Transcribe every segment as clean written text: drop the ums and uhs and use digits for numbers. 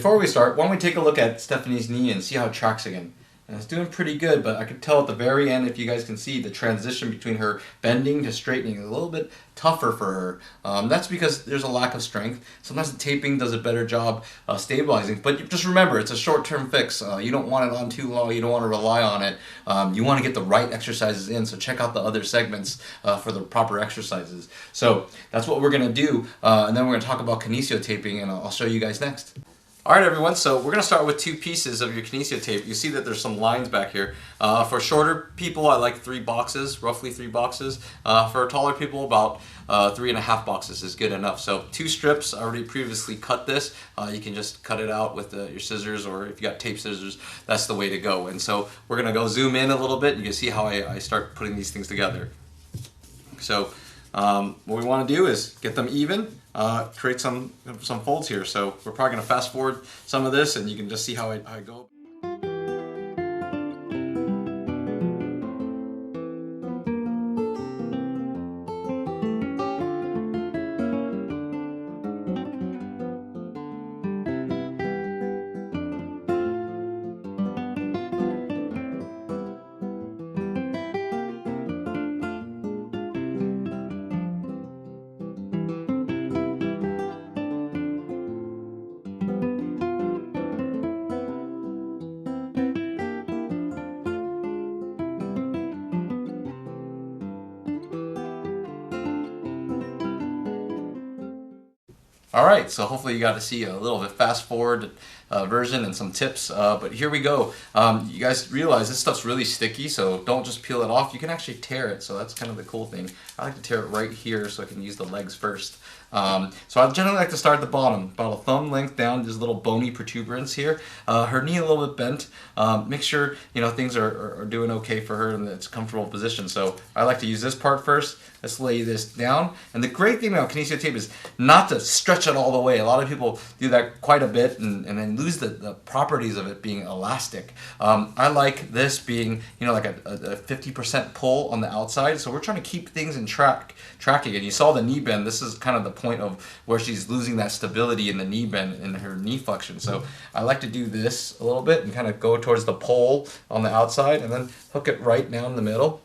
before we start, why don't we take a look at Stephanie's knee and see how it tracks again. And it's doing pretty good, but I could tell at the very end, if you guys can see, the transition between her bending to straightening is a little bit tougher for her. That's because there's a lack of strength. Sometimes the taping does a better job stabilizing, but just remember, it's a short-term fix. You don't want it on too long. You don't want to rely on it. You want to get the right exercises in, so check out the other segments for the proper exercises. So that's what we're going to do, and then we're going to talk about KinesioTaping, and I'll show you guys next. Alright everyone, so we're going to start with 2 pieces of your KinesioTape. You see that there's some lines back here. For shorter people, I like 3 boxes, roughly 3 boxes. For taller people, about 3.5 boxes is good enough. So 2 strips, I already previously cut this. You can just cut it out with your scissors, or if you got tape scissors, that's the way to go. And so we're going to go zoom in a little bit, and you can see how I start putting these things together. So what we want to do is get them even. Create some folds here. So we're probably going to fast forward some of this, and you can just see how I go. Alright, so hopefully you got to see a little bit fast forward version and some tips, but here we go. You guys realize this stuff's really sticky, so don't just peel it off. You can actually tear it, so that's kind of the cool thing. I like to tear it right here so I can use the legs first. So I generally like to start at the bottom, about a thumb length down. There's a little bony protuberance here. Her knee a little bit bent. Make sure things are doing okay for her and it's a comfortable position. So I like to use this part first. Let's lay this down. And the great thing about KinesioTape is not to stretch it all the way. A lot of people do that quite a bit and then lose the properties of it being elastic. I like this being like a 50% pull on the outside. So we're trying to keep things in tracking. And you saw the knee bend. This is kind of the point of where she's losing that stability in the knee bend in her knee flexion. So I like to do this a little bit and kind of go towards the pole on the outside and then hook it right down the middle.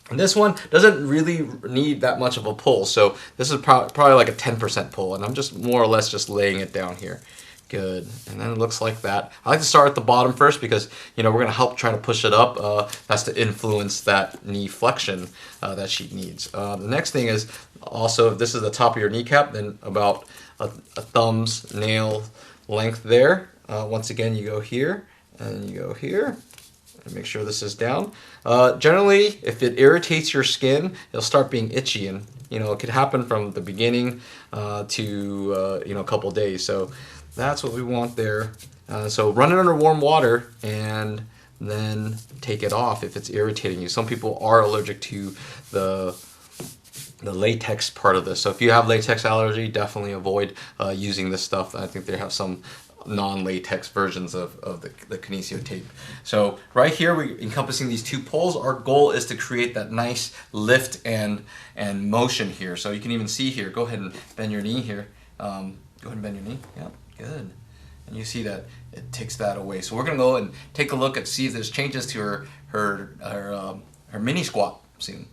And this one doesn't really need that much of a pull, so this is probably like a 10% pull, and I'm just more or less just laying it down here. Good, and then it looks like that. I like to start at the bottom first because we're going to help try to push it up. That's to influence that knee flexion that she needs. The next thing is also, if this is the top of your kneecap, then about a thumb's nail length there. Once again, you go here and you go here. Make sure this is down. Generally, if it irritates your skin, it'll start being itchy, and it could happen from the beginning to a couple days. So that's what we want there. So run it under warm water and then take it off if it's irritating you. Some people are allergic to the latex part of this. So if you have latex allergy, definitely avoid using this stuff. I think they have some non-latex versions of the KinesioTape. So right here, we're encompassing these 2 poles. Our goal is to create that nice lift and motion here. So you can even see here, go ahead and bend your knee here. Go ahead and bend your knee. Yeah, good. And you see that it takes that away. So we're gonna go and take a look and see if there's changes to her mini squat soon.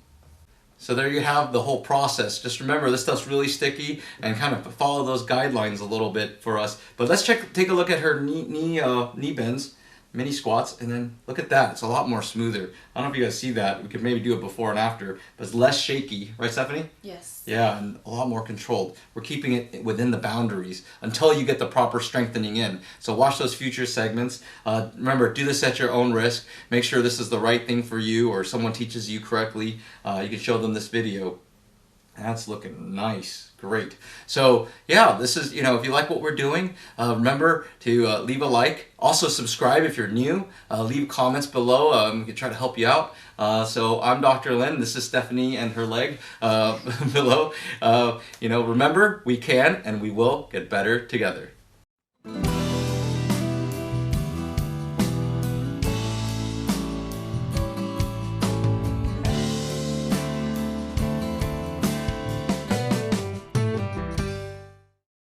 So there you have the whole process. Just remember, this stuff's really sticky, and kind of follow those guidelines a little bit for us. But let's take a look at her knee bends, mini squats, and then look at that. It's a lot more smoother. I don't know if you guys see that. We could maybe do it before and after, but it's less shaky, right, Stephanie? Yes. Yeah, and a lot more controlled. We're keeping it within the boundaries until you get the proper strengthening in. So watch those future segments. Remember, do this at your own risk. Make sure this is the right thing for you, or someone teaches you correctly. You can show them this video. That's looking nice. Great. So yeah, this is, if you like what we're doing, remember to leave a like. Also subscribe if you're new. Leave comments below. We can try to help you out. So I'm Dr. Lin. This is Stephanie and her leg below. Remember, we can and we will get better together.